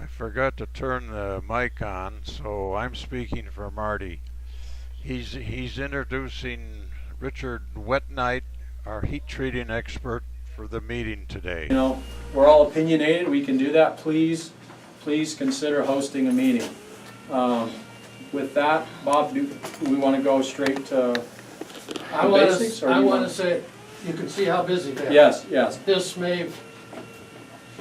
forgot to turn the mic on, so I'm speaking for Marty. He's introducing Richard Wetnight, our heat treating expert for the meeting today. You know, we're all opinionated. We can do that. Please consider hosting a meeting. With that, Bob, do we want to go straight to I want to say, you can see how busy they are. Yes. This may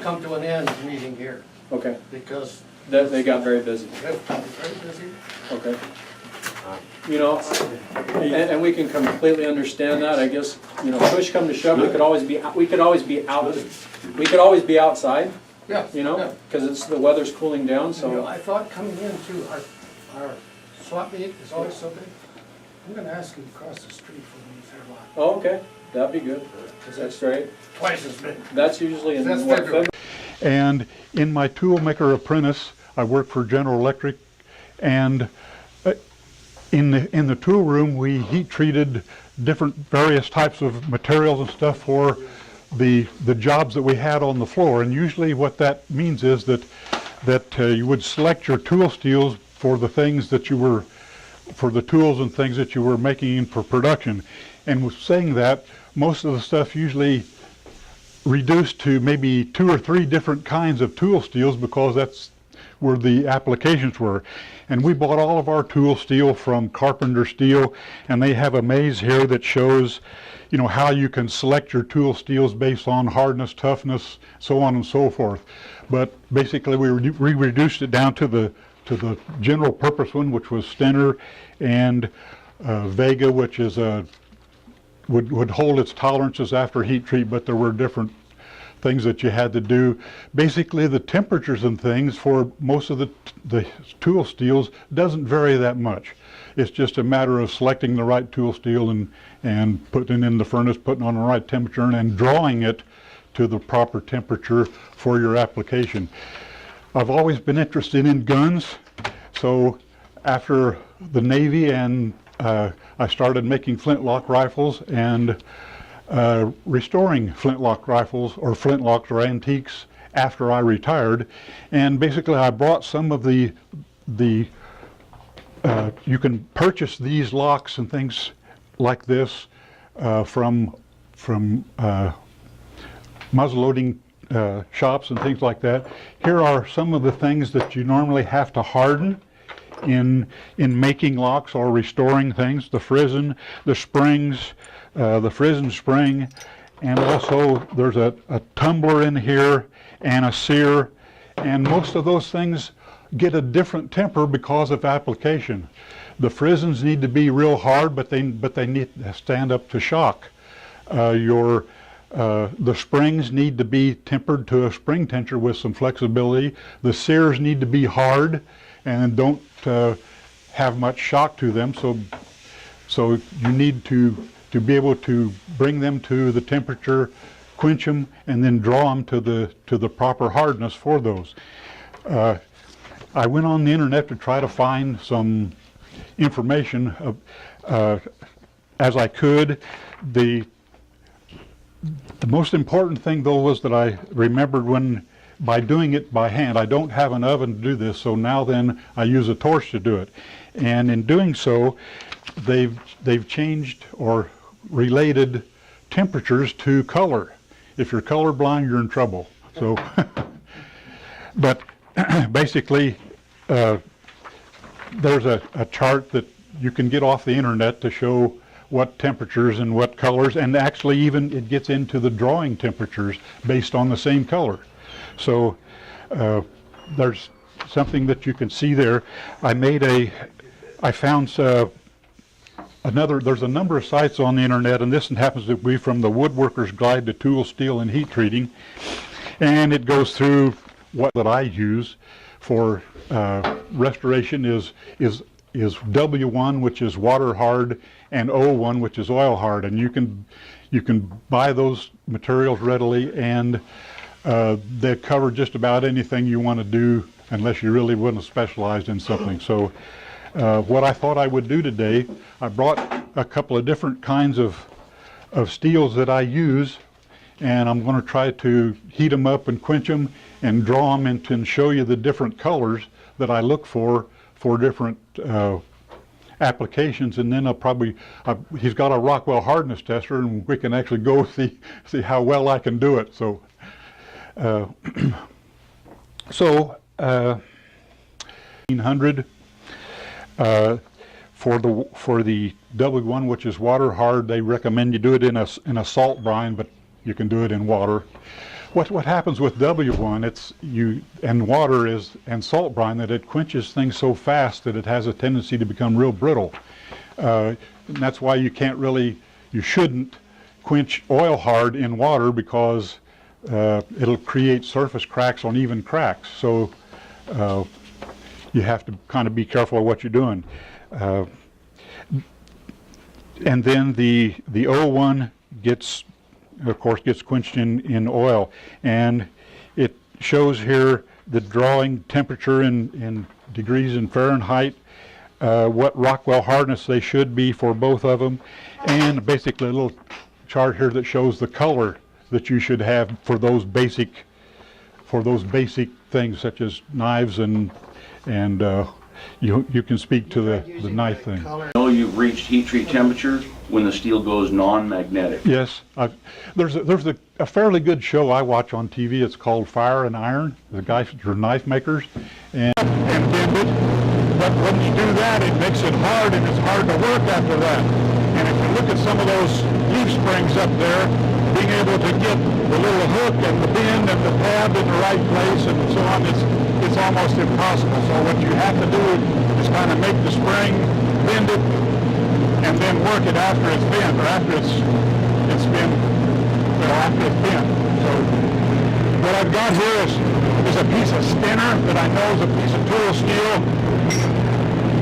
come to an end meeting here Okay. because They got very busy. they're very busy. Okay. You know, and we can completely understand that. I guess, you know, push come to shove, we could always be outside. Yeah. You know, because the weather's cooling down. You know, So I thought coming into our swap meet is always so big. I'm going to ask you to cross the street for me if they're locked. oh, okay, that'd be good. That's great. Twice as big. That's usually in That's what, February. And in my toolmaker apprentice, I worked for General Electric, and in the tool room we heat treated various types of materials and stuff for the jobs that we had on the floor. And usually what that means is that you would select your tool steels for the things that you were, for the tools and things that you were making for production. And with saying that, most of the stuff usually reduced to maybe 2 or 3 different kinds of tool steels because that's where the applications were. And we bought all of our tool steel from Carpenter Steel, and they have a maze here that shows, you know, how you can select your tool steels based on hardness, toughness, so on and so forth. But basically we reduced it down to the general purpose one, which was Stenner, and Vega, which is would hold its tolerances after heat treat, but there were different things that you had to do. Basically the temperatures and things for most of the tool steels doesn't vary that much. It's just a matter of selecting the right tool steel and putting it in the furnace, putting on the right temperature, and drawing it to the proper temperature for your application. I've always been interested in guns, so after the Navy and I started making flintlock rifles and restoring flintlock rifles or flintlocks or antiques after I retired. And basically I brought some of the you can purchase these locks and things like this from muzzleloading shops and things like that. Here are some of the things that you normally have to harden in making locks or restoring things: the frizzen, the springs, the frizzen spring, and also there's a tumbler in here and a sear, and most of those things get a different temper because of application. The frizzens need to be real hard, but they need to stand up to shock. The springs need to be tempered to a spring temperature with some flexibility. The sears need to be hard and don't have much shock to them, so you need to be able to bring them to the temperature, quench them, and then draw them to the proper hardness for those. I went on the internet to try to find some information as I could. The most important thing though was that I remembered by doing it by hand. I don't have an oven to do this, so now then I use a torch to do it. And in doing so, they've changed or related temperatures to color. If you're colorblind, you're in trouble. So, but basically, there's a chart that you can get off the internet to show what temperatures and what colors, and actually even it gets into the drawing temperatures based on the same color. So there's something that you can see there. I found there's a number of sites on the internet, and this happens to be from the Woodworker's Guide to Tool, Steel, and Heat Treating, and it goes through what that I use for restoration is W1, which is water hard, and O1, which is oil hard, and you can buy those materials readily, and they cover just about anything you want to do unless you really want to specialize in something. So what I thought I would do today, I brought a couple of different kinds of steels that I use, and I'm going to try to heat them up and quench them and draw them into and show you the different colors that I look for different applications. And then I'll probably, he's got a Rockwell hardness tester, and we can actually go see how well I can do it. So, 1800 for the W1, which is water hard. They recommend you do it in a salt brine, but you can do it in water. What happens with W1 and water and salt brine, that it quenches things so fast that it has a tendency to become real brittle. And that's why you shouldn't quench oil hard in water, because it'll create surface cracks on even cracks. So you have to kind of be careful of what you're doing. And then the O1 of course gets quenched in oil, and it shows here the drawing temperature in degrees in Fahrenheit, what Rockwell hardness they should be for both of them, and basically a little chart here that shows the color that you should have for those basic things, such as knives and you can speak to the knife thing. You know you've reached heat treat temperature when the steel goes non-magnetic. Yes, there's a fairly good show I watch on TV. It's called Fire and Iron. The guys are knife makers, and bend it. But when you do that, it makes it hard, and it's hard to work after that. And if you look at some of those leaf springs up there, being able to get the little hook and the bend and the tab in the right place and so on, it's almost impossible. So what you have to do is kind of make the spring, bend it, and then work it after it's bent, or after it's bent. So what I've got here is a piece of spinner that I know is a piece of tool steel.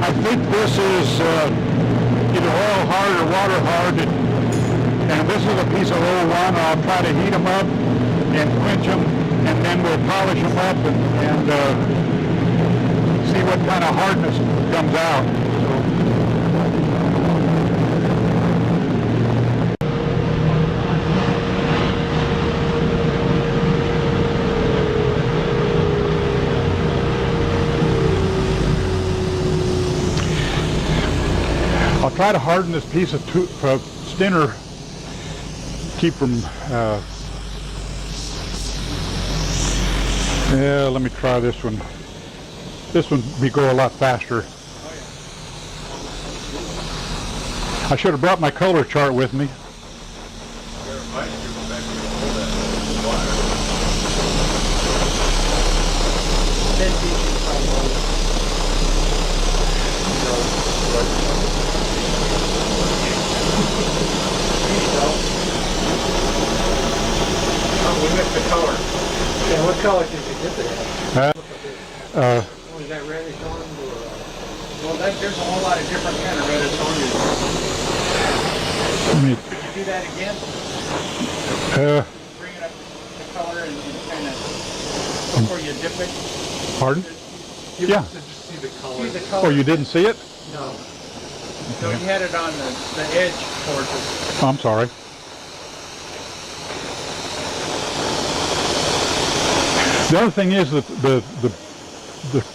I think this is either oil hard or water hard, and this is a piece of O1. I'll try to heat them up and quench them, and then we'll polish them up and see what kind of hardness comes out. I'll try to harden this piece of stinner, keep from, let me try this one. This one will go a lot faster. I should have brought my color chart with me. We missed the color. Yeah, what color did you get there? Was that reddish orange or? Well, there's a whole lot of different kind of reddish oranges. Could you do that again? Bring it up the color and kind of before you dip it. Pardon? Yeah. See the color. Oh, you didn't see it? No. So you had it on the edge portion. Oh, I'm sorry. The other thing is that the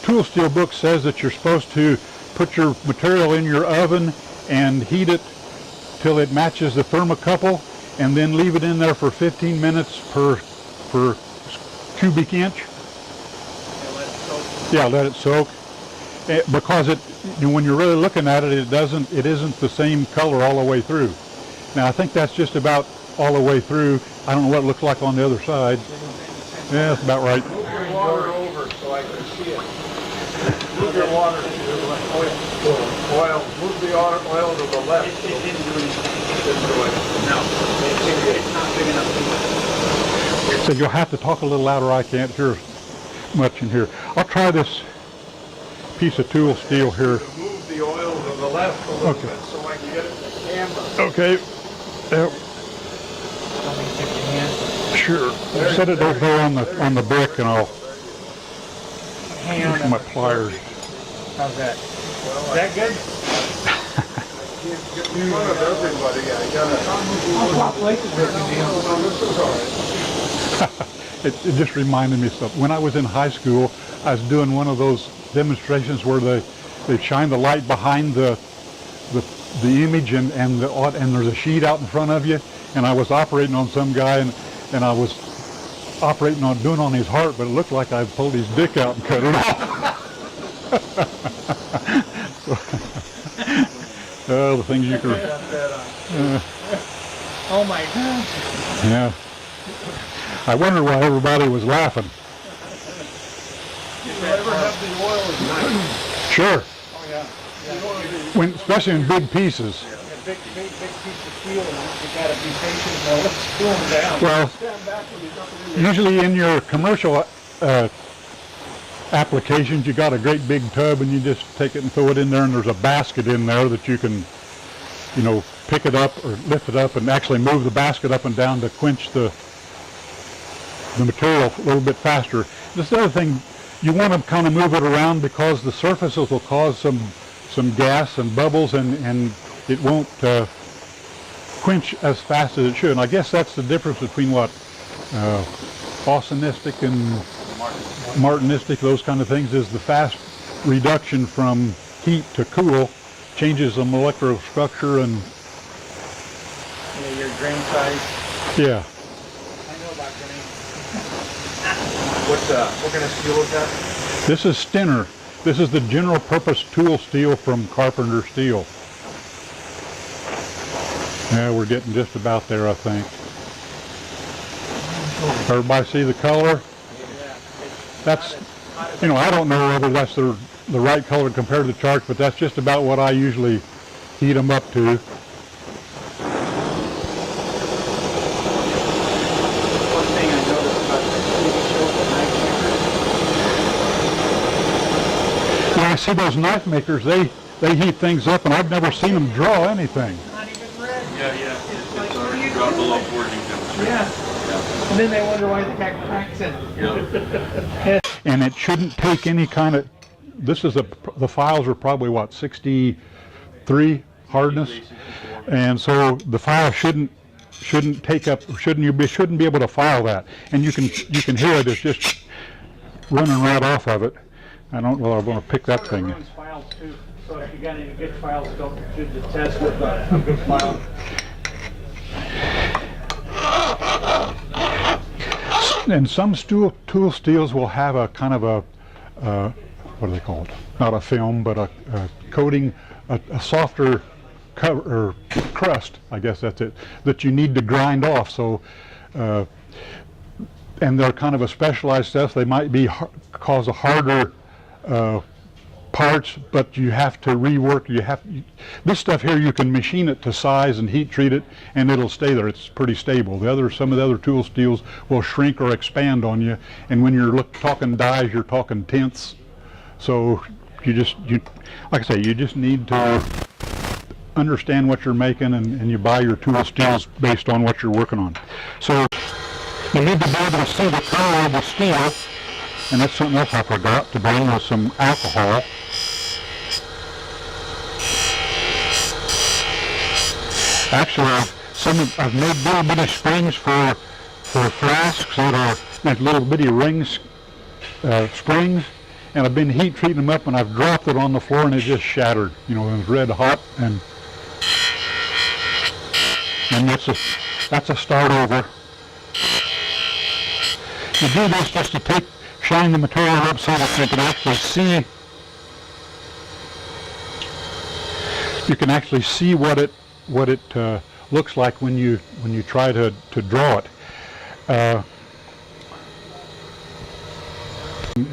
tool steel book says that you're supposed to put your material in your oven and heat it till it matches the thermocouple, and then leave it in there for 15 minutes per cubic inch. And let it soak. Yeah, let it soak. Because when you're really looking at it, it isn't the same color all the way through. Now I think that's just about all the way through. I don't know what it looks like on the other side. Yeah, that's about right. Move your water over so I can see it. Move your water to the left. Oil. Move the oil to the left. It didn't do anything. No. It's not big enough. So you'll have to talk a little louder. I can't hear much in here. I'll try this piece of tool steel here. Move the oil to the left a little Okay. bit so I can get it in the camera. Okay. Yep. Sure. Set it over there on the brick, and I'll use my pliers. How's that? Is that good? get in front of everybody, I gotta. This is all right. It just reminded me of stuff. When I was in high school, I was doing one of those demonstrations where they shine the light behind the image and there's a sheet out in front of you, and I was operating on some guy and I was operating on doing on his heart, but it looked like I pulled his dick out and cut it off. Oh, the things you can. Oh my God. Yeah. I wonder why everybody was laughing. Did you ever have the oil as nice? Sure. Oh yeah. When, especially in big pieces. A big piece of steel, and you gotta be patient. Now let's cool them down. Well, Stand back when you dump it in there. usually in your commercial applications, you got a great big tub and you just take it and throw it in there, and there's a basket in there that you can, you know, pick it up or lift it up and actually move the basket up and down to quench the material a little bit faster. This other thing, you want to kind of move it around because the surfaces will cause some gas and bubbles, and it won't quench as fast as it should. And I guess that's the difference between what Austinistic and Martinistic, those kind of things, is the fast reduction from heat to cool changes the molecular structure and Your grain size. yeah. I know about grain. What kind of steel is that? This is Stinner. This is the general purpose tool steel from Carpenter Steel. Yeah, we're getting just about there, I think. Everybody see the color? That's, you know, I don't know whether that's the right color compared to the charts, but that's just about what I usually heat them up to. One thing I noticed about the TV show, the knife makers. When I see those knife makers, they heat things up, and I've never seen them draw anything. Not even red. Yeah. It's already dropped below forging temperature. Yeah. And then they wonder why they got cracks in it. And it shouldn't take any kind of, this is the files are probably what, 63 hardness, and so the file shouldn't take up, shouldn't be able to file that, and you can hear it, it's just running right off of it. I don't know, I want to pick that thing. Ruins files too. So if you got any good files, don't should just test with a good file. And some tool steels will have a kind of a, what do they call it? Not a film, but a coating, a softer cover, or crust, I guess that's it, that you need to grind off. So, and they're kind of a specialized stuff. They might be cause a harder parts, but you have to rework. This stuff here, you can machine it to size and heat treat it, and it'll stay there. It's pretty stable. Some of the other tool steels will shrink or expand on you, and when you're talking dies, you're talking tenths. So like I say, you just need to understand what you're making, and you buy your tool steels based on what you're working on. So you need to be able to see the color of the steel. And that's something else I forgot to bring, was some alcohol. Actually, I've made little bitty springs for flasks that are like little bitty rings, springs, and I've been heat treating them up, and I've dropped it on the floor and it just shattered. You know, it was red hot, and that's a start over. You do this just to shine the material up so that you can actually see. You can actually see what it looks like when you try to draw it,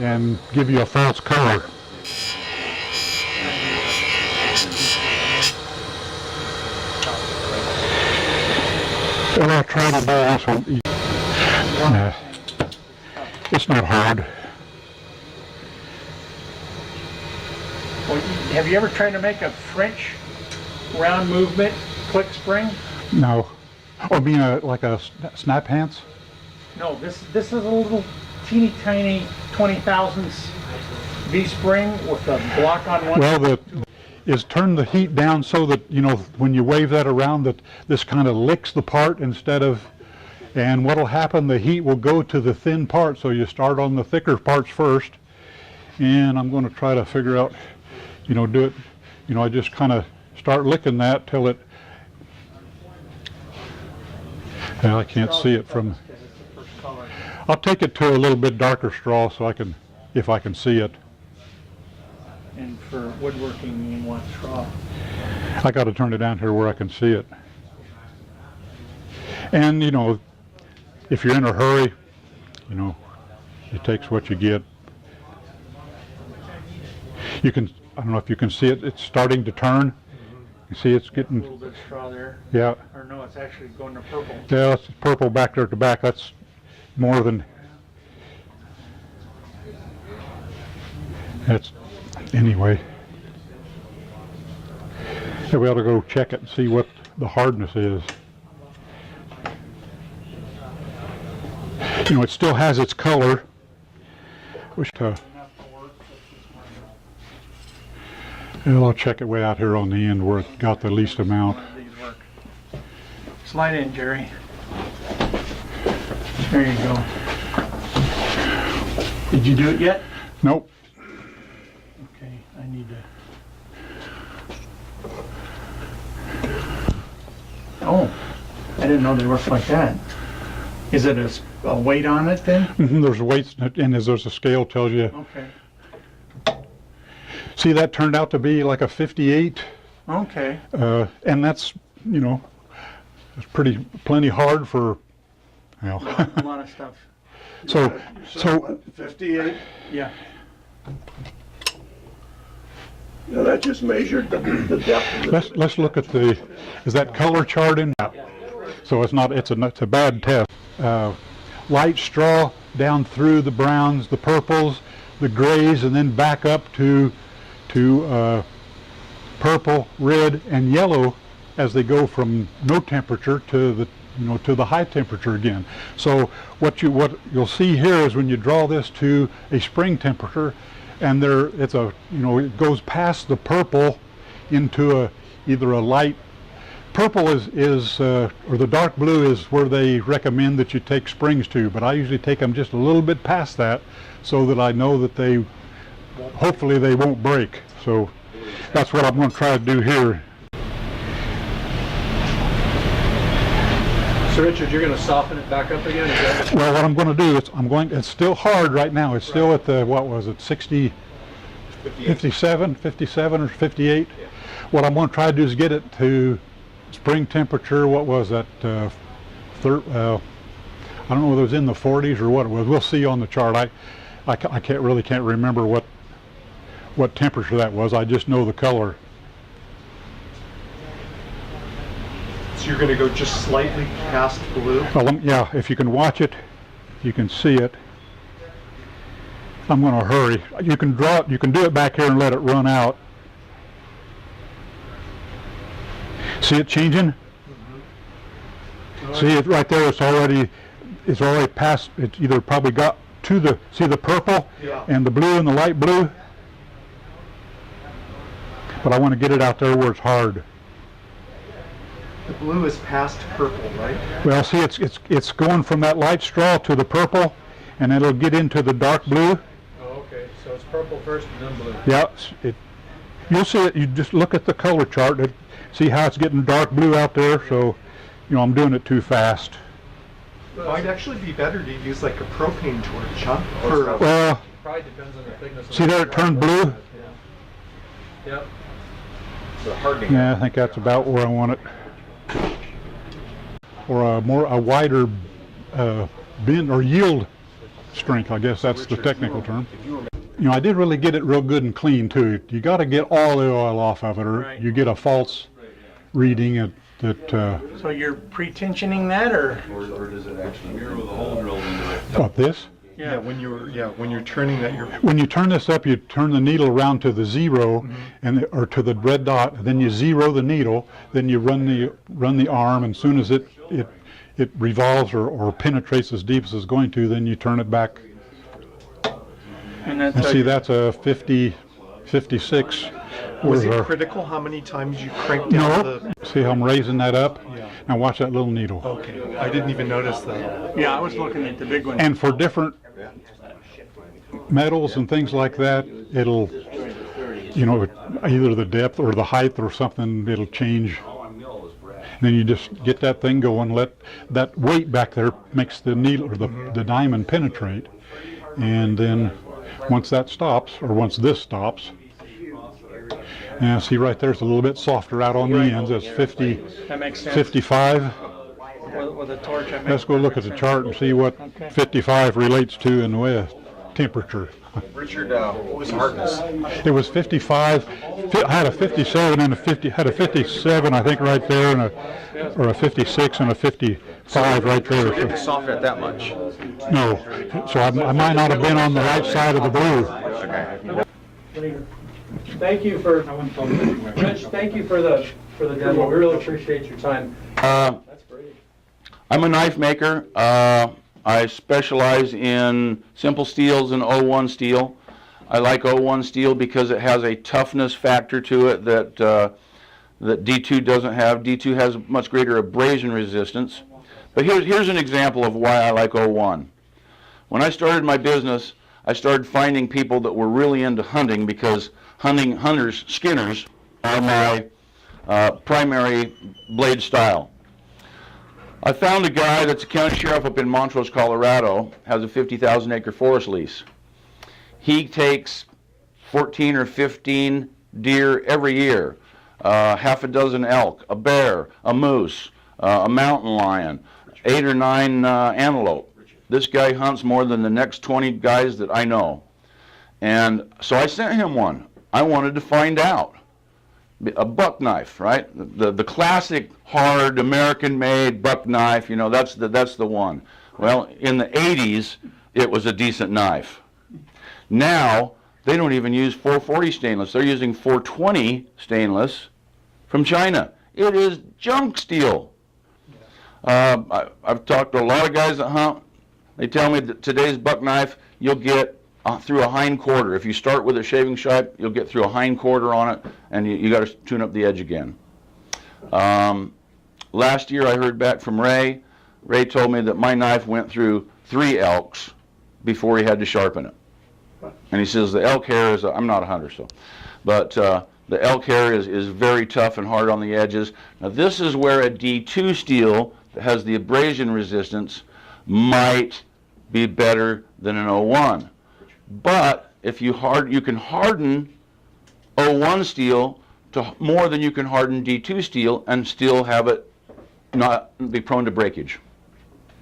and give you a false color. And I'll try to do this one. It's not hard. Well, have you ever tried to make a French round movement click spring? No. Oh, being like a snap hands? No, this is a little teeny tiny 20 thousandths V spring with a block on one. Well, is turn the heat down so that, you know, when you wave that around, that this kind of licks the part instead of, and what'll happen, the heat will go to the thin part, so you start on the thicker parts first. And I'm going to try to figure out, you know, do it, you know, I just kind of start licking that till it, well, I can't see it from, I'll take it to a little bit darker straw so I can, if I can see it. And for woodworking, you want straw. I got to turn it down here where I can see it. And, you know, if you're in a hurry, you know, it takes what you get. You can, I don't know if you can see it, it's starting to turn. You see it's A getting, little bit of straw there. yeah. Or no, it's actually going to purple. Yeah, it's purple back there at the back. That's more than, that's, anyway. Yeah, we ought to go check it and see what the hardness is. You know, it still has its color. Which, well, I'll check it way out here on the end where it got the least amount. These work. Slide in, Jerry. There you go. Did you do it yet? Nope. Okay, I need to. Oh, I didn't know they worked like that. Is it a weight on it then? There's weights, and there's a scale tells you. Okay. See, that turned out to be like a 58, Okay. and that's, you know, it's plenty hard for, well. A lot of stuff. So 58? Yeah. Now that just measured the depth of the... let's look at the, is that color chart in? So it's not, it's a bad test. Light straw down through the browns, the purples, the grays, and then back up to purple, red, and yellow as they go from no temperature to the, you know, to the high temperature again. So what you'll see here is when you draw this to a spring temperature, and it's a, you know, it goes past the purple into either a light purple or the dark blue is where they recommend that you take springs to, but I usually take them just a little bit past that so that I know that hopefully they won't break. So that's what I'm going to try to do here. So Richard, you're going to soften it back up again? Is that... Well, what I'm going to do is it's still hard right now. It's still at the, what was it, 60, 57 or 58? Yeah. What I'm going to try to do is get it to spring temperature. What was that? I don't know whether it was in the 40s or what it was. We'll see on the chart. I can't remember what temperature that was. I just know the color. So you're going to go just slightly past blue? Well, yeah, if you can watch it, you can see it. I'm going to hurry. You can draw it, you can do it back here and let it run out. See it changing? Mm-hmm. See it right there, it's already past, it's either probably got to the, see the purple, yeah, and the blue and the light blue? But I want to get it out there where it's hard. The blue is past purple, right? Well, see, it's going from that light straw to the purple, and it'll get into the dark blue. Oh, okay. So it's purple first and then blue. Yeah, you'll see it. You just look at the color chart. See how it's getting dark blue out there. So, you know, I'm doing it too fast. It might actually be better to use like a propane torch, huh? Well, probably depends on the thickness. See there, it turned blue. Yeah. Yep. The hardening. Yeah, I think that's about where I want it. Or a wider bend or yield strength, I guess that's the technical term. You know, I did really get it real good and clean too. You got to get all the oil off of it, or you get a false reading that. So you're pre-tensioning that, or does it actually mirror with a hole drilled into it? What, this? Yeah, when you're turning that, when you turn this up, you turn the needle around to the 0, mm-hmm, or to the red dot, and then you 0 the needle, then you run the arm, and as soon as it revolves or penetrates as deep as it's going to, then you turn it back. And see, that's a 56. Was Where's it our- critical how many times you cranked down No, the... see how I'm raising that up? Yeah. Now watch that little needle. Okay, I didn't even notice that. Yeah, I was looking at the big one. And for different metals and things like that, it'll, you know, either the depth or the height or something, it'll change. And then you just get that thing going, let that weight back there makes the needle or the diamond penetrate. And then once that stops, or once this stops, and see right there's a little bit softer out on the ends. That's 50, That makes sense. 55. With a torch, that makes Let's go look at the chart and see what Okay. 55 relates to in the temperature. Richard, what was the hardness? It was 55. I had a 57 and a 50. Had a 57, I think, right there, and or a 56 and a 55 right there. It didn't soften it that much. No, so I might not have been on the right side of the blue. Okay. Thank you for, Rich, thank you for the demo. We really appreciate your time. That's great. I'm a knife maker. I specialize in simple steels and 01 steel. I like 01 steel because it has a toughness factor to it that that D2 doesn't have. D2 has much greater abrasion resistance. But here's an example of why I like 01. When I started my business, I started finding people that were really into hunting because skinners are my primary blade style. I found a guy that's a county sheriff up in Montrose, Colorado, has a 50,000 acre forest lease. He takes 14 or 15 deer every year, half a dozen elk, a bear, a moose, a mountain lion, 8 or 9 antelope. This guy hunts more than the next 20 guys that I know. And so I sent him one. I wanted to find out. A buck knife, right? The classic hard American-made buck knife. You know, that's the one. Well, in the 80s, it was a decent knife. Now they don't even use 440 stainless. They're using 420 stainless from China. It is junk steel. I've talked to a lot of guys that hunt. They tell me that today's buck knife you'll get through a hind quarter. If you start with a shaving shaft, you'll get through a hind quarter on it, and you got to tune up the edge again. Last year I heard back from Ray. Ray told me that my knife went through 3 elks before he had to sharpen it. And he says the elk hair is, I'm not a hunter, so, but the elk hair is very tough and hard on the edges. Now this is where a D2 steel that has the abrasion resistance might be better than an 01. But if you can harden 01 steel to more than you can harden D2 steel and still have it not be prone to breakage.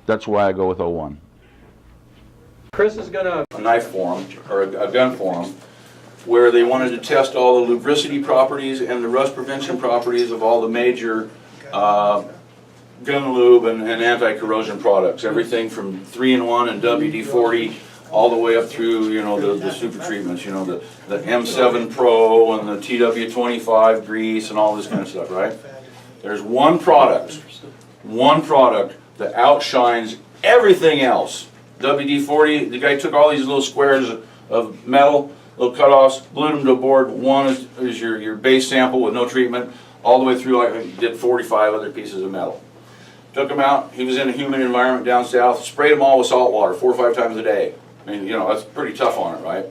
That's why I go with 01. Chris is gonna, A knife forum, or a gun forum, where they wanted to test all the lubricity properties and the rust prevention properties of all the major gun lube and anti-corrosion products. Everything from 3-in-1 and WD-40 all the way up through, you know, the super treatments, you know, the M7 Pro and the TW25 grease and all this kind of stuff, right? There's one product that outshines everything else. WD-40, the guy took all these little squares of metal, little cutoffs, glued them to a board. One is your base sample with no treatment, all the way through, like, did 45 other pieces of metal. Took them out, he was in a humid environment down south, sprayed them all with salt water 4 or 5 times a day. I mean, you know, that's pretty tough on it, right?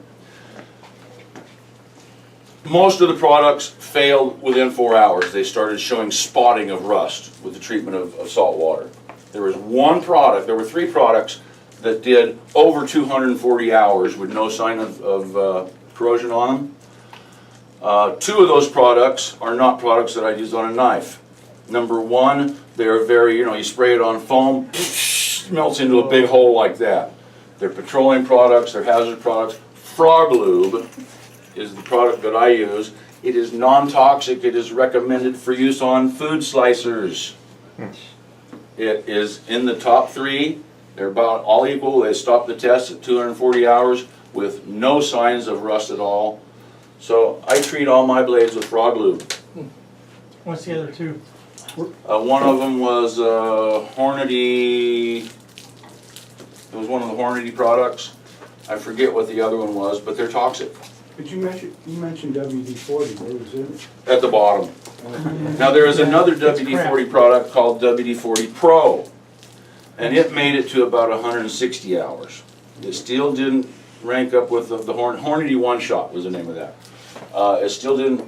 Most of the products failed within 4 hours. They started showing spotting of rust with the treatment of salt water. There was one product, there were 3 products that did over 240 hours with no sign of corrosion on them. 2 of those products are not products that I use on a knife. Number 1, they're very, you know, you spray it on foam, melts into a big hole like that. They're petroleum products, they're hazard products. Frog Lube is the product that I use. It is non-toxic, it is recommended for use on food slicers. It is in the top 3. They're about all equal. They stopped the test at 240 hours with no signs of rust at all. So I treat all my blades with Frog Lube. What's the other 2? One of them was Hornady. It was one of the Hornady products. I forget what the other one was, but they're toxic. But you mentioned WD-40, where was it? At the bottom. Now there is another WD-40 product called WD-40 Pro, and it made it to about 160 hours. It still didn't rank up with the Hornady One Shot was the name of that. It still didn't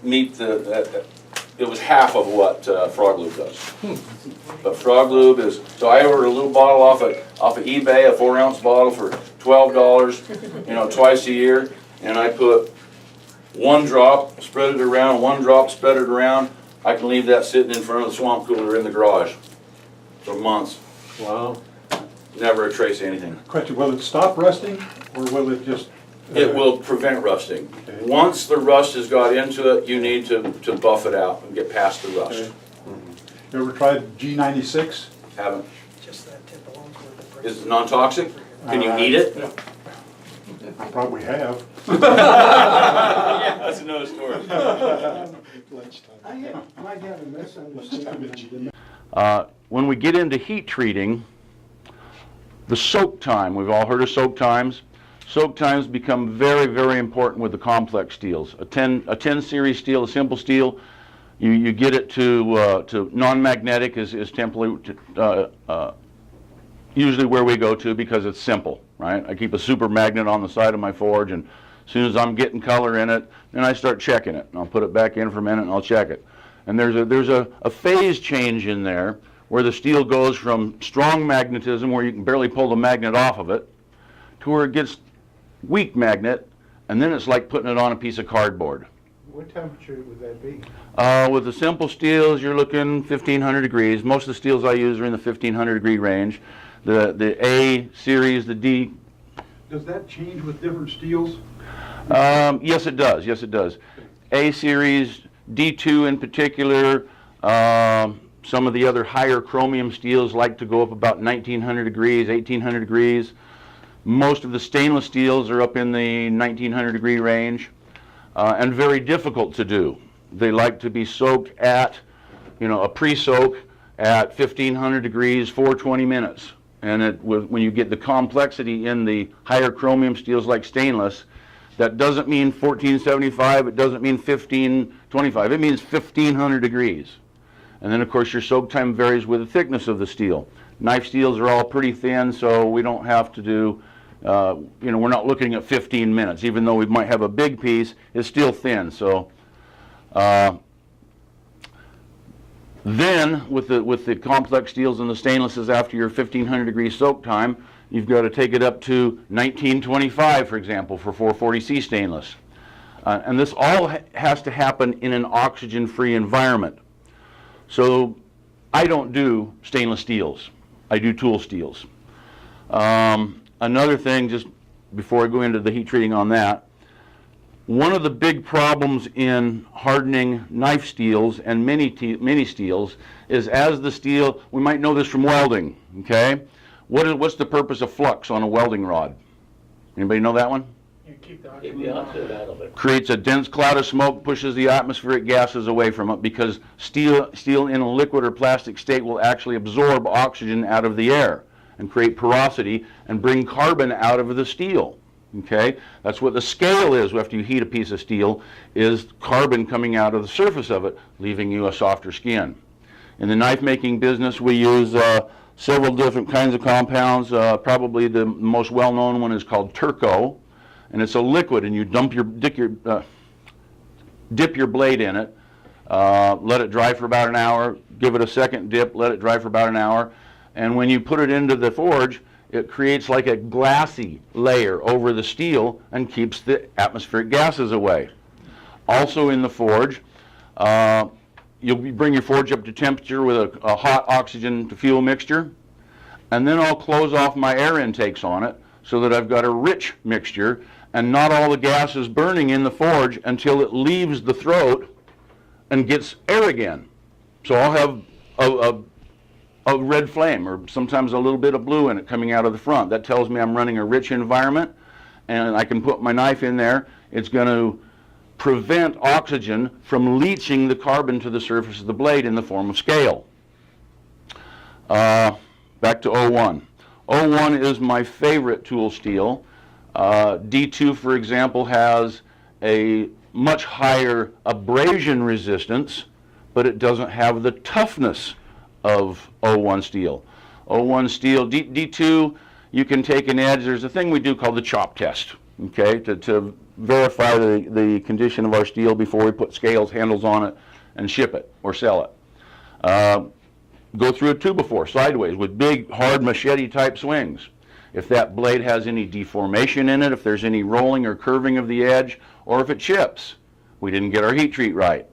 meet it was half of what Frog Lube does. But Frog Lube is, so I ordered a little bottle off of eBay, a 4-ounce bottle for $12, you know, twice a year, and I put 1 drop, spread it around, 1 drop, spread it around. I can leave that sitting in front of the swamp cooler in the garage for months. Wow. Never a trace of anything. Question, will it stop rusting, or will it just? It will prevent rusting. Okay. Once the rust has got into it, you need to buff it out and get past the rust. Okay. You ever tried G96? Haven't. Just that tip alone for Is it non-toxic? Can you eat it? I probably have. That's another story. I might have a misunderstanding. When we get into heat treating, the soak time, we've all heard of soak times. Soak times become very, very important with the complex steels. A 10 series steel, a simple steel, you get it to non-magnetic is usually where we go to because it's simple, right? I keep a super magnet on the side of my forge, and as soon as I'm getting color in it, then I start checking it. And I'll put it back in for a minute and I'll check it. And there's a phase change in there where the steel goes from strong magnetism, where you can barely pull the magnet off of it, to where it gets weak magnet, and then it's like putting it on a piece of cardboard. What temperature would that be? With the simple steels, you're looking 1,500 degrees. Most of the steels I use are in the 1,500 degree range. The A series, the D. Does that change with different steels? Yes, it does. Yes, it does. A series, D2 in particular. Some of the other higher chromium steels like to go up about 1,900 degrees, 1,800 degrees. Most of the stainless steels are up in the 1,900 degree range, and very difficult to do. They like to be soaked at, a pre-soak at 1,500 degrees for 20 minutes. And when you get the complexity in the higher chromium steels like stainless, that doesn't mean 1475, it doesn't mean 1525, it means 1,500 degrees. And then of course your soak time varies with the thickness of the steel. Knife steels are all pretty thin, so we don't have to do, we're not looking at 15 minutes. Even though we might have a big piece, it's still thin. So then with the complex steels and the stainlesses, after your 1,500 degree soak time, you've got to take it up to 1925, for example, for 440C stainless. And this all has to happen in an oxygen-free environment. So I don't do stainless steels. I do tool steels. Another thing, just before I go into the heat treating on that, one of the big problems in hardening knife steels and mini steels is as the steel, we might know this from welding, okay? What's the purpose of flux on a welding rod? Anybody know that one? You keep the oxygen out of it. Creates a dense cloud of smoke, pushes the atmospheric gases away from it, because steel in a liquid or plastic state will actually absorb oxygen out of the air and create porosity and bring carbon out of the steel. Okay, that's what the scale is after you heat a piece of steel, is carbon coming out of the surface of it, leaving you a softer skin. In the knife making business, we use several different kinds of compounds. Probably the most well-known one is called Turco, and it's a liquid, and you dip your blade in it, let it dry for about an hour, give it a second dip, let it dry for about an hour, and when you put it into the forge, it creates like a glassy layer over the steel and keeps the atmospheric gases away. Also in the forge, you'll bring your forge up to temperature with a hot oxygen to fuel mixture, and then I'll close off my air intakes on it so that I've got a rich mixture and not all the gas is burning in the forge until it leaves the throat and gets air again. So I'll have a red flame, or sometimes a little bit of blue in it coming out of the front. That tells me I'm running a rich environment, and I can put my knife in there. It's going to prevent oxygen from leaching the carbon to the surface of the blade in the form of scale. Back to 01. 01 is my favorite tool steel. D2, for example, has a much higher abrasion resistance, but it doesn't have the toughness of O1 steel. O1 steel, D2, you can take an edge. There's a thing we do called the chop test, okay, to verify the condition of our steel before we put scales, handles on it, and ship it or sell it. Go through a 2x4 sideways with big, hard machete-type swings. If that blade has any deformation in it, if there's any rolling or curving of the edge, or if it chips, we didn't get our heat treat right.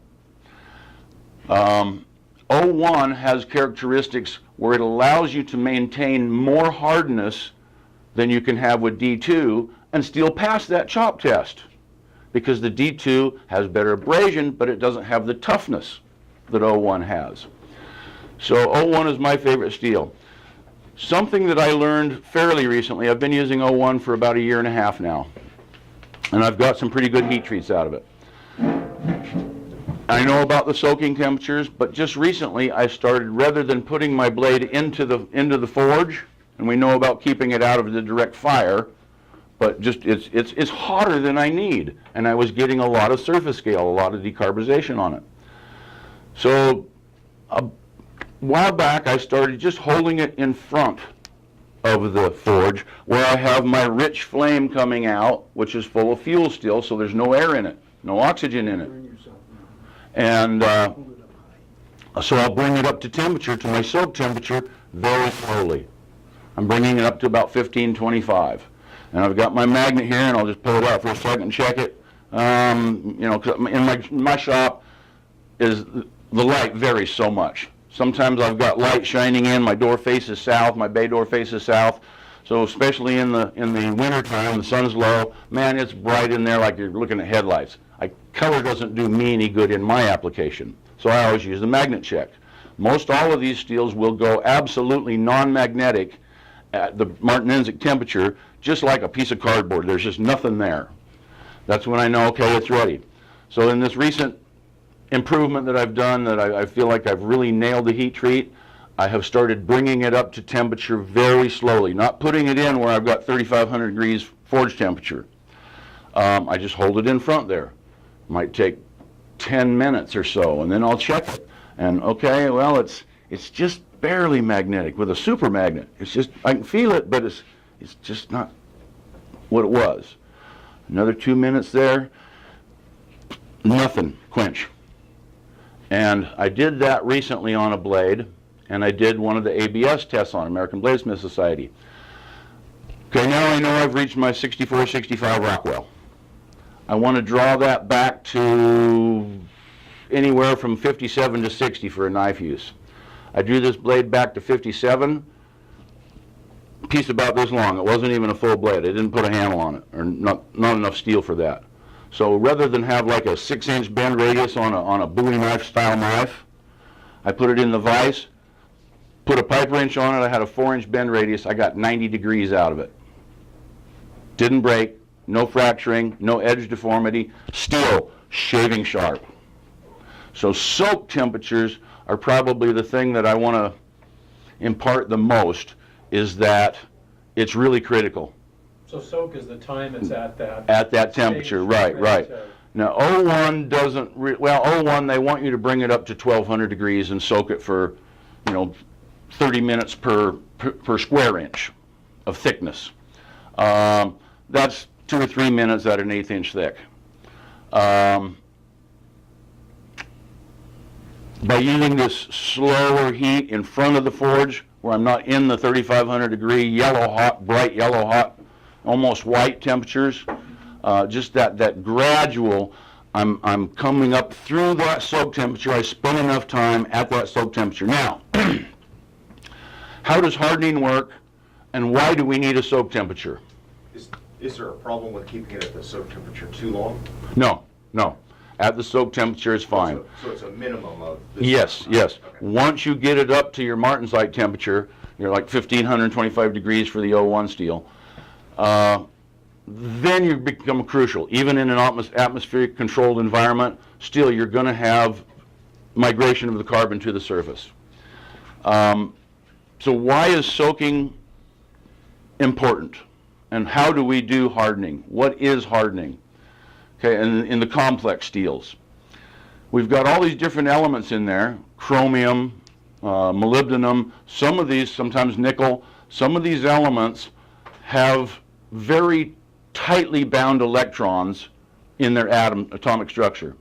O1 has characteristics where it allows you to maintain more hardness than you can have with D2 and still pass that chop test, because the D2 has better abrasion, but it doesn't have the toughness that O1 has. So O1 is my favorite steel. Something that I learned fairly recently, I've been using O1 for about 1.5 years now, and I've got some pretty good heat treats out of it. I know about the soaking temperatures, but just recently I started, rather than putting my blade into the forge, and we know about keeping it out of the direct fire, but just it's hotter than I need, and I was getting a lot of surface scale, a lot of decarbonization on it. So a while back I started just holding it in front of the forge where I have my rich flame coming out, which is full of fuel still, so there's no air in it, no oxygen in it. And so I'll bring it up to temperature, to my soak temperature, very slowly. I'm bringing it up to about 1525. And I've got my magnet here, and I'll just pull it out for a second and check it. You know, 'cause in my shop, the light varies so much. Sometimes I've got light shining in, my door faces south, my bay door faces south. So especially in the winter time, the sun's low, man, it's bright in there like you're looking at headlights. Color doesn't do me any good in my application, so I always use the magnet check. Most all of these steels will go absolutely non-magnetic at the Martinensic temperature, just like a piece of cardboard. There's just nothing there. That's when I know, okay, it's ready. So in this recent improvement that I've done, that I feel like I've really nailed the heat treat, I have started bringing it up to temperature very slowly, not putting it in where I've got 3,500 degrees forge temperature. I just hold it in front there. Might take 10 minutes or so, and then I'll check it. And okay, well, it's just barely magnetic with a super magnet. It's just, I can feel it, but it's just not what it was. Another 2 minutes there, nothing, quench. And I did that recently on a blade, and I did one of the ABS tests on American Bladesmith Society. Okay, now I know I've reached my 64, 65 Rockwell. I want to draw that back to anywhere from 57 to 60 for a knife use. I drew this blade back to 57, piece about this long. It wasn't even a full blade. I didn't put a handle on it, or not enough steel for that. So rather than have like a 6-inch bend radius on a Bowie knife style knife, I put it in the vise, put a pipe wrench on it. I had a 4-inch bend radius. I got 90 degrees out of it. Didn't break. No fracturing, no edge deformity, still shaving sharp. So soak temperatures are probably the thing that I want to impart the most, is that it's really critical. So soak is the time it's at that. At that temperature, right. Now O1 doesn't, well, O1, they want you to bring it up to 1200 degrees and soak it for, 30 minutes per square inch of thickness. That's 2 or 3 minutes at an 1/8 inch thick. By using this slower heat in front of the forge, where I'm not in the 3,500 degree yellow hot, bright yellow hot, almost white temperatures, just that gradual, I'm coming up through that soak temperature. I spend enough time at that soak temperature. Now, how does hardening work, and why do we need a soak temperature? Is there a problem with keeping it at the soak temperature too long? No. At the soak temperature is fine. So it's a minimum of this? Yes. Okay. Once you get it up to your Martensite temperature, you're like 1,525 degrees for the O1 steel, then you become crucial. Even in an atmospheric controlled environment, still you're going to have migration of the carbon to the surface. So why is soaking important? And how do we do hardening? What is hardening? Okay, and in the complex steels. We've got all these different elements in there, chromium, molybdenum, some of these, sometimes nickel, some of these elements have very tightly bound electrons in their atomic structure.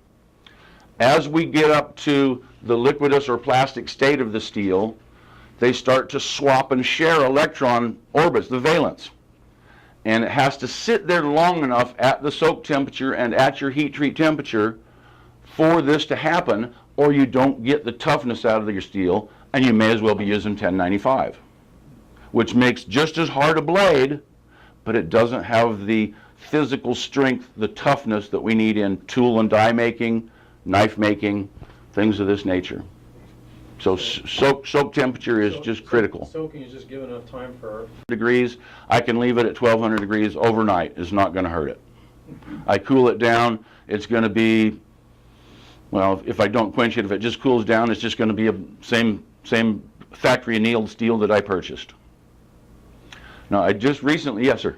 As we get up to the liquidous or plastic state of the steel, they start to swap and share electron orbits, the valence. And it has to sit there long enough at the soak temperature and at your heat treat temperature for this to happen, or you don't get the toughness out of your steel, and you may as well be using 1095, which makes just as hard a blade, but it doesn't have the physical strength, the toughness that we need in tool and die making, knife making, things of this nature. So soak temperature is just critical. Soaking is just giving enough time for... Degrees, I can leave it at 1200 degrees overnight. It's not going to hurt it. I cool it down, it's going to be, well, if I don't quench it, if it just cools down, it's just going to be a same factory annealed steel that I purchased. Now, I just recently, yes, sir.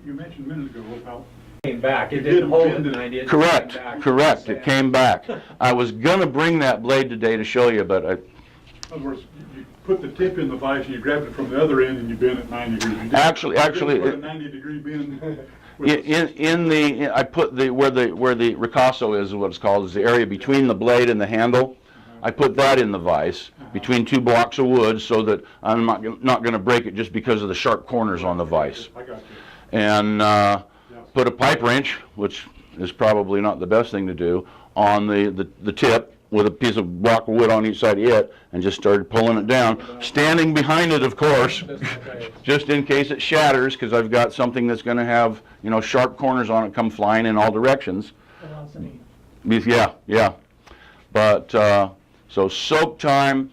You mentioned a minute ago about Came back, it didn't hold at 90, it Correct, came back. correct. It came back. I was going to bring that blade today to show you, but In other words, you put the tip in the vise and you grab it from the other end and you bend it 90 degrees. You actually, put a 90-degree bend. I put where the ricasso is what it's called, is the area between the blade and the handle. I put that in the vise between two blocks of wood so that I'm not going to break it just because of the sharp corners on the vise. I got you. And put a pipe wrench, which is probably not the best thing to do, on the tip with a piece of block of wood on each side of it, and just started pulling it down, standing behind it, of course, just in case it shatters, because I've got something that's going to have, you know, sharp corners on it come flying in all directions. Yeah. But so soak time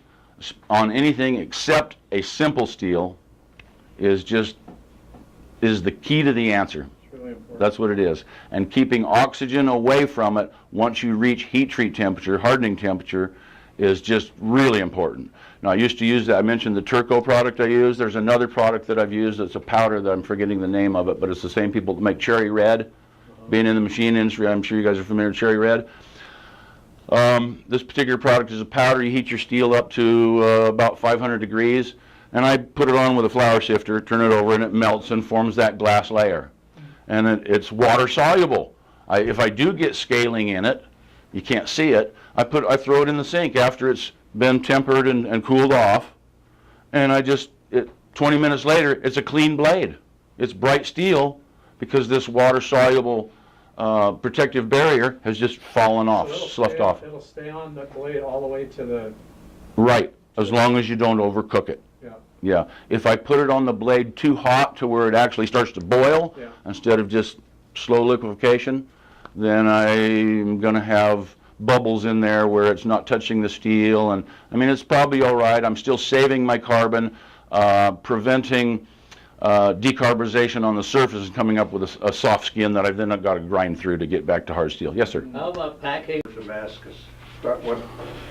on anything except a simple steel is the key to the answer. That's what it is. And keeping oxygen away from it once you reach heat treat temperature, hardening temperature, is just really important. Now, I used to use that. I mentioned the Turco product I use. There's another product that I've used that's a powder that I'm forgetting the name of it, but it's the same people that make Cherry Red. Being in the machine industry, I'm sure you guys are familiar with Cherry Red. This particular product is a powder. You heat your steel up to about 500 degrees, and I put it on with a flour sifter, turn it over, and it melts and forms that glass layer. And it's water soluble. If I do get scaling in it, you can't see it, I throw it in the sink after it's been tempered and cooled off, and 20 minutes later, it's a clean blade. It's bright steel because this water soluble protective barrier has just fallen off, sloughed off. It'll stay on the blade all the way to the... Right, as long as you don't overcook it. Yeah, if I put it on the blade too hot to where it actually starts to boil, instead of just slow liquefaction, then I'm going to have bubbles in there where it's not touching the steel. And I mean, it's probably all right. I'm still saving my carbon, preventing decarbonization on the surface and coming up with a soft skin that I've then got to grind through to get back to hard steel. Yes, sir? How about packing? Damascus.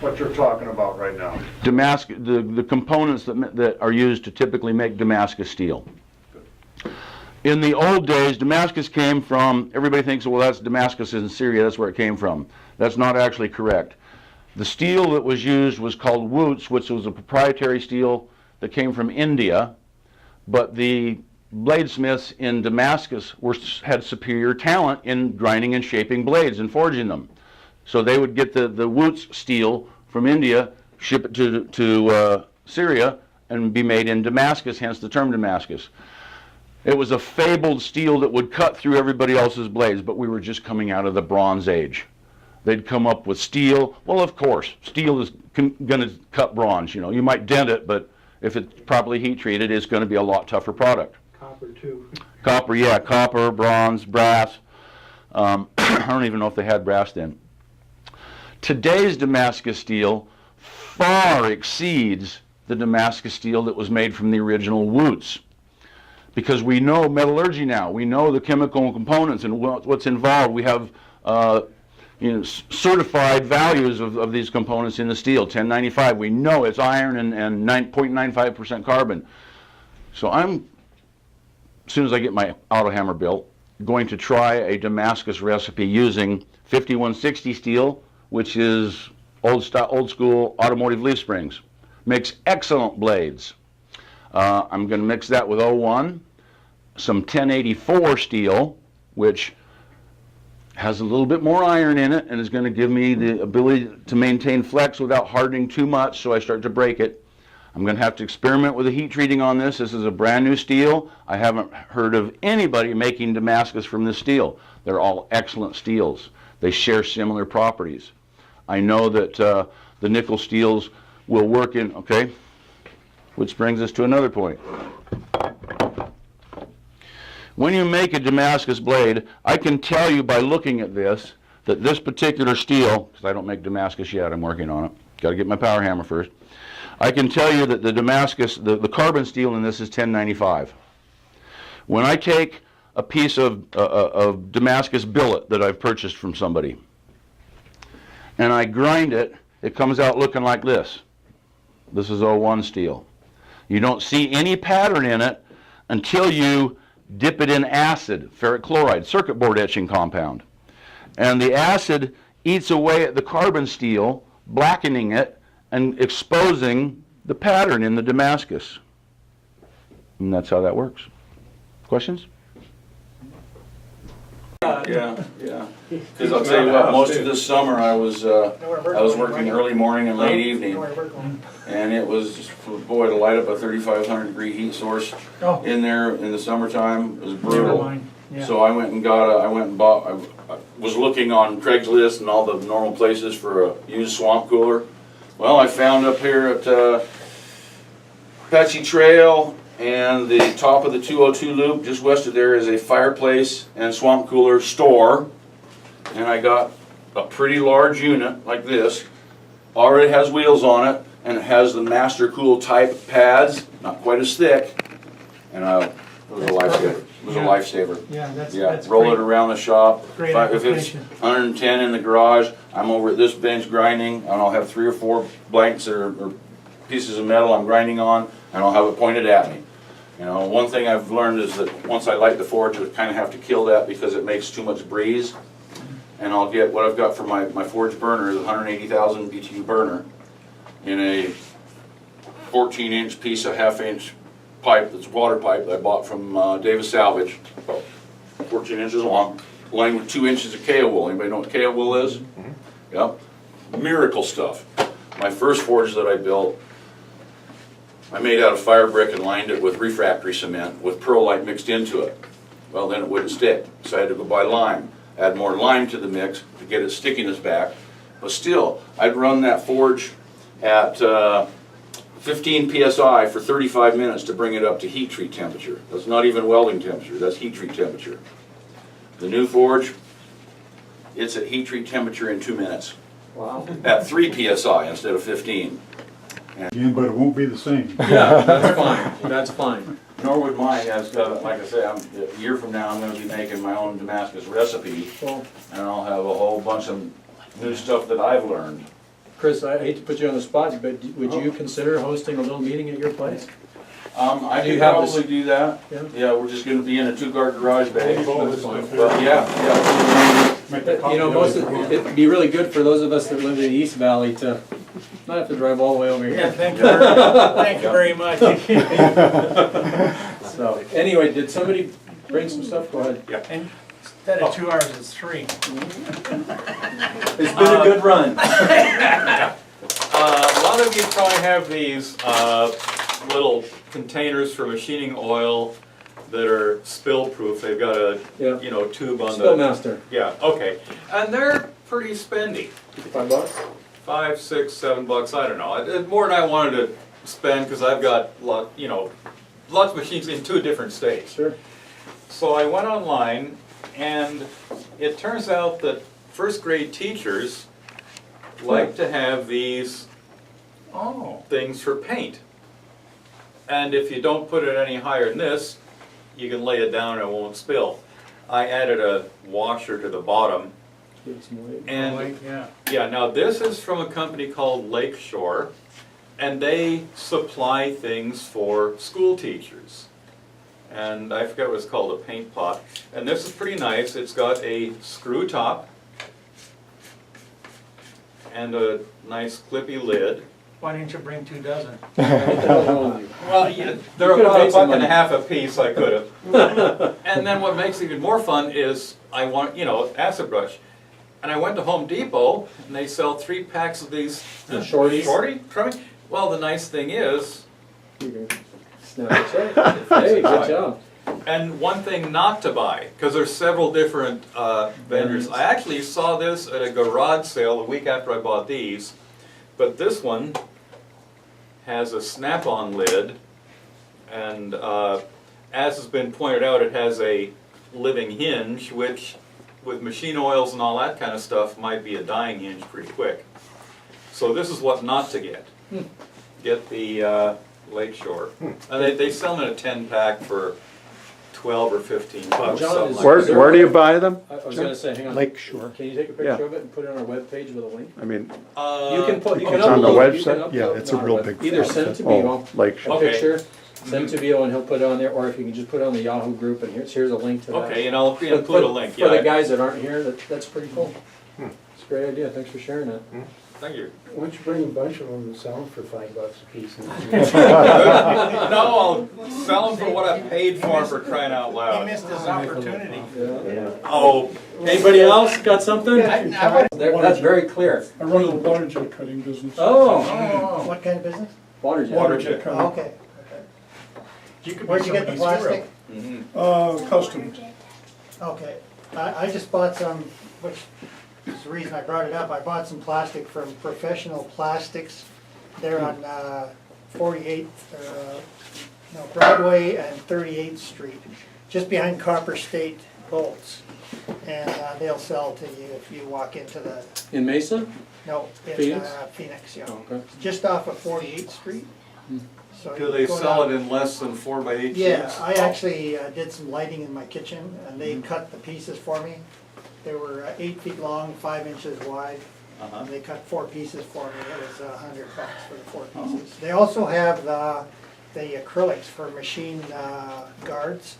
What you're talking about right now. Damascus, the components that are used to typically make Damascus steel. In the old days, Damascus came from, everybody thinks, well, that's Damascus in Syria, that's where it came from. That's not actually correct. The steel that was used was called Wootz, which was a proprietary steel that came from India, but the bladesmiths in Damascus had superior talent in grinding and shaping blades and forging them. So they would get the Wootz steel from India, ship it to Syria, and be made in Damascus, hence the term Damascus. It was a fabled steel that would cut through everybody else's blades, but we were just coming out of the Bronze Age. They'd come up with steel. Well, of course, steel is going to cut bronze. You know, you might dent it, but if it's properly heat treated, it's going to be a lot tougher product. Copper too. Copper, yeah, copper, bronze, brass. I don't even know if they had brass then. Today's Damascus steel far exceeds the Damascus steel that was made from the original Wootz. Because we know metallurgy now, we know the chemical components and what's involved. We have certified values of these components in the steel, 1095. We know it's iron and 9.95% carbon. So I'm as soon as I get my auto hammer built, going to try a Damascus recipe using 5160 steel, which is old school automotive leaf springs. Makes excellent blades. I'm going to mix that with 01, some 1084 steel, which has a little bit more iron in it and is going to give me the ability to maintain flex without hardening too much so I start to break it. I'm going to have to experiment with the heat treating on this. This is a brand new steel. I haven't heard of anybody making Damascus from this steel. They're all excellent steels. They share similar properties. I know that the nickel steels will work in, okay, which brings us to another point. When you make a Damascus blade, I can tell you by looking at this that this particular steel, because I don't make Damascus yet, I'm working on it. Got to get my power hammer first. I can tell you that the Damascus, the carbon steel in this is 1095. When I take a piece of Damascus billet that I've purchased from somebody and I grind it, it comes out looking like this. This is 01 steel. You don't see any pattern in it until you dip it in acid, ferric chloride, circuit board etching compound. And the acid eats away at the carbon steel, blackening it and exposing the pattern in the Damascus. And that's how that works. Questions? Yeah. Because I'll tell you what, most of this summer I was working early morning and late evening, and it was just, boy, to light up a 3,500 degree heat source in there in the summertime was brutal. So I went and bought. I was looking on Craigslist and all the normal places for a used swamp cooler. Well, I found up here at Apache Trail and the top of the 202 loop, just west of there, is a fireplace and swamp cooler store. And I got a pretty large unit like this. Already has wheels on it, and it has the Master Cool type pads, not quite as thick. And it was a lifesaver. It was a lifesaver. Yeah, that's roll great. it around the shop. Great If it's application. 110 in the garage, I'm over at this bench grinding, and I'll have 3 or 4 blanks or pieces of metal I'm grinding on, and I'll have it pointed at me. You know, one thing I've learned is that once I light the forge, I kind of have to kill that because it makes too much breeze. And I'll get what I've got for my forge burner is a 180,000 BTU burner in a 14-inch piece of half-inch pipe that's water pipe that I bought from Davis Salvage, about 14 inches long, lined with 2 inches of K.O. wool. Anybody know what K.O. wool is? Yep. Miracle stuff. My first forge that I built, I made out of fire brick and lined it with refractory cement with perlite mixed into it. Well, then it wouldn't stick, so I had to go buy lime. Add more lime to the mix to get its stickiness back. But still, I'd run that forge at 15 psi for 35 minutes to bring it up to heat treat temperature. That's not even welding temperature, that's heat treat temperature. The new forge, it's at heat treat temperature in 2 minutes. Wow. At 3 psi instead of 15. Again, but it won't be the same. Yeah, that's fine, that's fine. Nor would mine, as like I say, a year from now I'm going to be making my own Damascus recipe, Well, and I'll have a whole bunch of new stuff that I've learned. Chris, I hate to put you on the spot, but would you consider hosting a little meeting at your place? I Do you could have probably this- do that. Yeah. Yeah, we're just going to be in a 2-car garage bay. That's fine. But yeah. You know, it'd be really good for those of us that live in the East Valley to not have to drive all the way over Yeah, here. thank you very much. So, anyway, did somebody bring some stuff? Go ahead. And instead of 2 hours, it's 3. It's been a good run. A lot of you probably have these little containers for machining oil that are spill proof. They've got a tube on the Spillmaster. yeah. Okay, and they're pretty spendy. $5? $5, $6, $7. I don't know. It's more than I wanted to spend because I've got lots of machines in 2 different states. Sure. So I went online, and it turns out that first grade teachers like to have these things for paint. And if you don't put it any higher than this, you can lay it down and it won't spill. I added a washer to the bottom. Give it some weight. And Yeah. now this is from a company called Lakeshore, and they supply things for school teachers. and I forget what it's called, a paint pot. And this is pretty nice. It's got a screw top and a nice clippy lid. Why didn't you bring 2 dozen? Well, yeah, they're You could've about made some $1.50 money. a piece, I could have. And then what makes it even more fun is I want, acid brush. And I went to Home Depot and they sell 3 packs of these. The shorties? Shorty? Trimming? Well, the nice thing is, You can snap it right. Hey, good job. and one thing not to buy, because there's several different vendors. I actually saw this at a garage sale a week after I bought these, but this one has a snap-on lid, and as has been pointed out, it has a living hinge, which with machine oils and all that kind of stuff might be a dying hinge pretty quick. So this is what not to get. Get the Lakeshore. And they sell them in a 10-pack for 12 or 15 bucks. John, something is- like Where, that. where do you buy them? I was gonna say, hang on. Lakeshore. Can you take a picture of it and put it on our webpage with a link? I mean, You can put, you can It's on the upload, you can website? upload. Yeah, it's a on our real web- big Either font. send it to oh, Bevo, Lakeshore. a Okay. picture, send it to Bevo and he'll put it on there, or if you can just put it on the Yahoo group and here's a link to that. Okay, and I'll For- include a for- link, For the yeah. guys that aren't here, that's pretty cool. It's a great idea, thanks for sharing that. Thank you. Why don't you bring a bunch of them and sell them for $5 a piece? No, I'll sell them for what I paid for crying out He loud. missed his opportunity. Oh, Anybody else got something? That's very clear. I run a water jet cutting business. Oh, What kind of business? water jet. Water jet cutting. Okay. You could be Where'd you get the somebody's hero. plastic? Custom. Okay. I just bought some, which is the reason I brought it up. I bought some plastic from Professional Plastics. They're on 48th, Broadway and 38th Street, just behind Copper State Bolts. And they'll sell to you if you walk into the, In Mesa? no, in Phoenix? Phoenix, yeah. Oh, okay. Just off of 48th Street. So do you they go sell down- it in less than 4x8 sheets? Yeah, I actually did some lighting in my kitchen, and they cut the pieces for me. They were 8 feet long, 5 inches wide, Uh-huh. and they cut 4 pieces for me. It was $100 for the 4 pieces. They also have the acrylics for machine guards.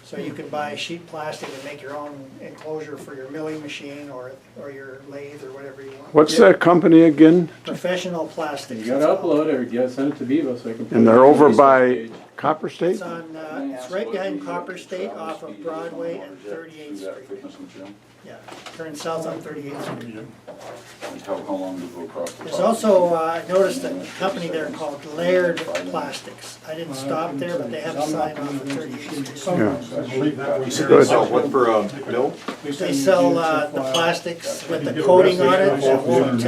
So you can buy sheet plastic and make your own enclosure for your milling machine or your lathe or whatever you want. What's that company again? Professional Plastics. You gotta upload it or send it to Bevo so I can. put And it they're on the over Facebook by page. Copper State? It's on, it's right behind Copper State off of Broadway and 38th Street. Yeah, turn south on 38th Street. How long do you go across the There's also, I noticed a company there called Laird Plastics. I didn't stop there, but they have a sign off of 38th Street. Yeah. Good. So what for, mill? They sell the plastics with the coating on it that won't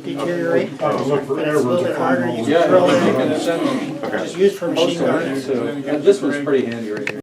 deteriorate. But it's a little bit harder, you Yeah, can drill you it, can send them. it's used for machine Post guarding. it, so, and this one's pretty handy right here.